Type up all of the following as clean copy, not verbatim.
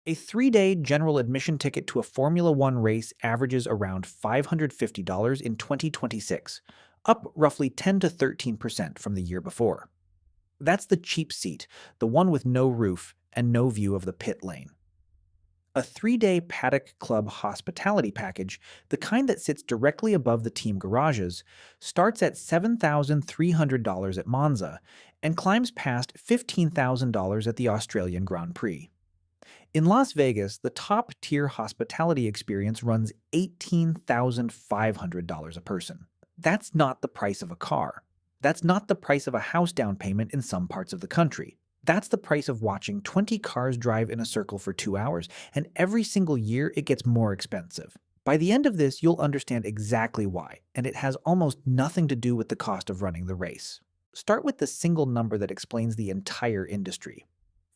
A 3-day general admission ticket to a Formula One race averages around $550 in 2026, up roughly 10 to 13% from the year before. That's the cheap seat, the one with no roof and no view of the pit lane. A 3-day Paddock Club hospitality package, the kind that sits directly above the team garages, starts at $7,300 at Monza and climbs past $15,000 at the Australian Grand Prix. In Las Vegas, the top tier hospitality experience runs $18,500 a person. That's not the price of a car. That's not the price of a house down payment in some parts of the country. That's the price of watching 20 cars drive in a circle for 2 hours, and every single year it gets more expensive. By the end of this, you'll understand exactly why, and it has almost nothing to do with the cost of running the race. Start with the single number that explains the entire industry.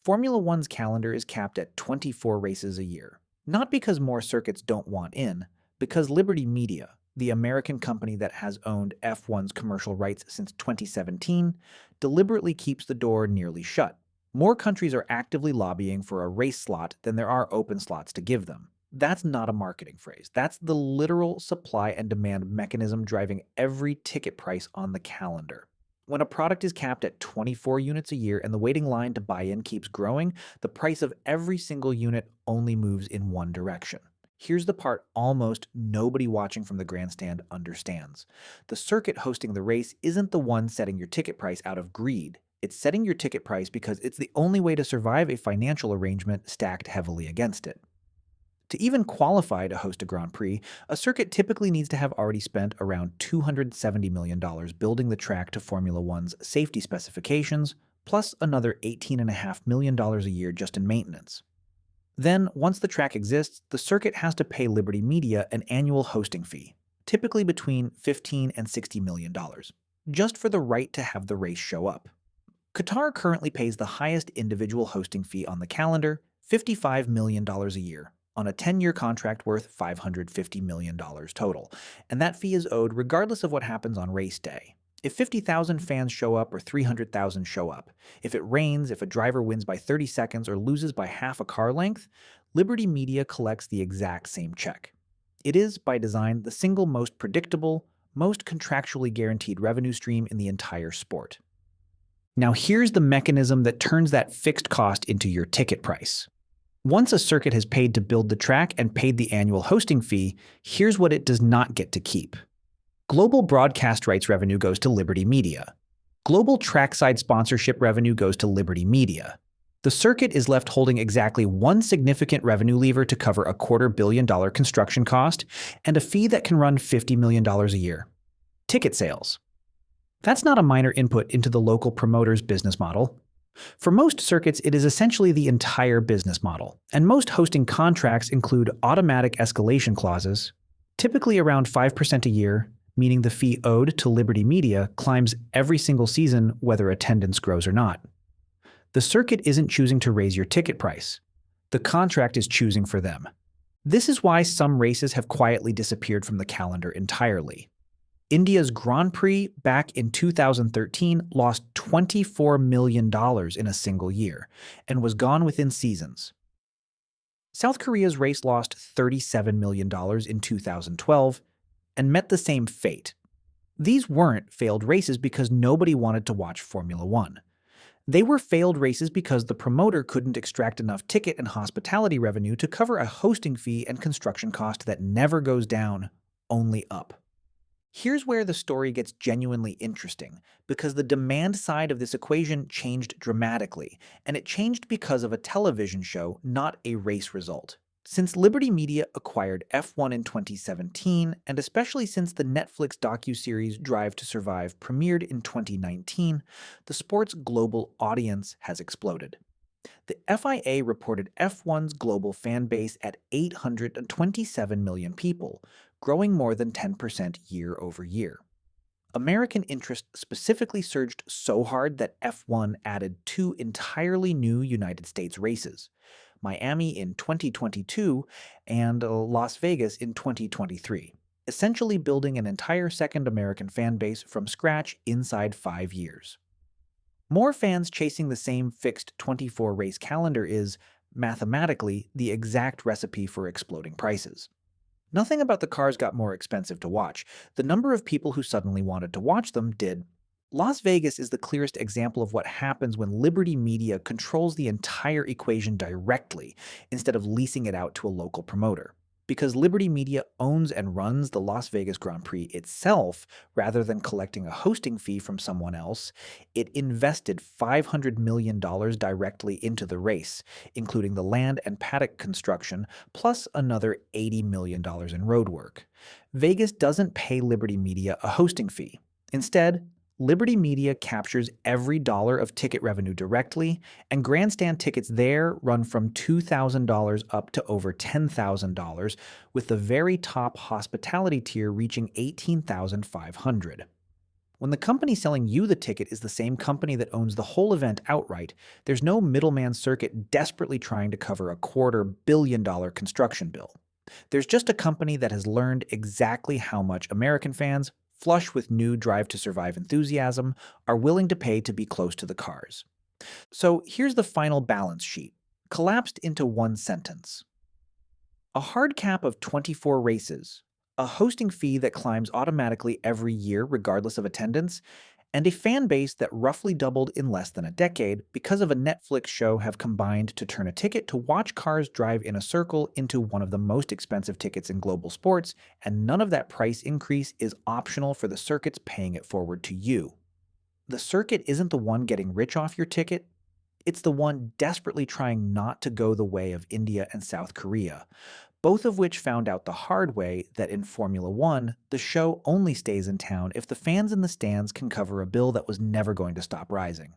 Formula One's calendar is capped at 24 races a year. Not because more circuits don't want in, because Liberty Media, the American company that has owned F1's commercial rights since 2017, deliberately keeps the door nearly shut. More countries are actively lobbying for a race slot than there are open slots to give them. That's not a marketing phrase. That's the literal supply and demand mechanism driving every ticket price on the calendar. When a product is capped at 24 units a year and the waiting line to buy in keeps growing, the price of every single unit only moves in one direction. Here's the part almost nobody watching from the grandstand understands. The circuit hosting the race isn't the one setting your ticket price out of greed. It's setting your ticket price because it's the only way to survive a financial arrangement stacked heavily against it. To even qualify to host a Grand Prix, a circuit typically needs to have already spent around $270 million building the track to Formula One's safety specifications, plus another $18.5 million a year just in maintenance. Then, once the track exists, the circuit has to pay Liberty Media an annual hosting fee, typically between $15 and $60 million, just for the right to have the race show up. Qatar currently pays the highest individual hosting fee on the calendar, $55 million a year, on a 10-year contract worth $550 million total, and that fee is owed regardless of what happens on race day. If 50,000 fans show up or 300,000 show up, if it rains, if a driver wins by 30 seconds or loses by half a car length, Liberty Media collects the exact same check. It is, by design, the single most predictable, most contractually guaranteed revenue stream in the entire sport. Now here's the mechanism that turns that fixed cost into your ticket price. Once a circuit has paid to build the track and paid the annual hosting fee, here's what it does not get to keep. Global broadcast rights revenue goes to Liberty Media. Global trackside sponsorship revenue goes to Liberty Media. The circuit is left holding exactly one significant revenue lever to cover a $250 million construction cost and a fee that can run $50 million a year. Ticket sales. That's not a minor input into the local promoter's business model. For most circuits, it is essentially the entire business model, and most hosting contracts include automatic escalation clauses, typically around 5% a year, meaning the fee owed to Liberty Media climbs every single season whether attendance grows or not. The circuit isn't choosing to raise your ticket price. The contract is choosing for them. This is why some races have quietly disappeared from the calendar entirely. India's Grand Prix back in 2013 lost $24 million in a single year and was gone within seasons. South Korea's race lost $37 million in 2012 and met the same fate. These weren't failed races because nobody wanted to watch Formula One. They were failed races because the promoter couldn't extract enough ticket and hospitality revenue to cover a hosting fee and construction cost that never goes down, only up. Here's where the story gets genuinely interesting, because the demand side of this equation changed dramatically, and it changed because of a television show, not a race result. Since Liberty Media acquired F1 in 2017, and especially since the Netflix docuseries Drive to Survive premiered in 2019, the sport's global audience has exploded. The FIA reported F1's global fan base at 827 million people, growing more than 10% year over year. American interest specifically surged so hard that F1 added 2 entirely new United States races, Miami in 2022 and Las Vegas in 2023, essentially building an entire second American fan base from scratch inside 5 years. More fans chasing the same fixed 24-race calendar is mathematically, the exact recipe for exploding prices. Nothing about the cars got more expensive to watch. The number of people who suddenly wanted to watch them did. Las Vegas is the clearest example of what happens when Liberty Media controls the entire equation directly instead of leasing it out to a local promoter. Because Liberty Media owns and runs the Las Vegas Grand Prix itself, rather than collecting a hosting fee from someone else, it invested $500 million directly into the race, including the land and paddock construction, plus another $80 million in roadwork. Vegas doesn't pay Liberty Media a hosting fee. Instead, Liberty Media captures every dollar of ticket revenue directly, and grandstand tickets there run from $2,000 up to over $10,000, with the very top hospitality tier reaching $18,500. When the company selling you the ticket is the same company that owns the whole event outright, there's no middleman circuit desperately trying to cover a $250 million construction bill. There's just a company that has learned exactly how much American fans, flush with new Drive to Survive enthusiasm, are willing to pay to be close to the cars. So here's the final balance sheet, collapsed into one sentence. A hard cap of 24 races, a hosting fee that climbs automatically every year regardless of attendance, and a fan base that roughly doubled in less than a decade because of a Netflix show have combined to turn a ticket to watch cars drive in a circle into one of the most expensive tickets in global sports, and none of that price increase is optional for the circuits paying it forward to you. The circuit isn't the one getting rich off your ticket, it's the one desperately trying not to go the way of India and South Korea, both of which found out the hard way that in Formula One, the show only stays in town if the fans in the stands can cover a bill that was never going to stop rising.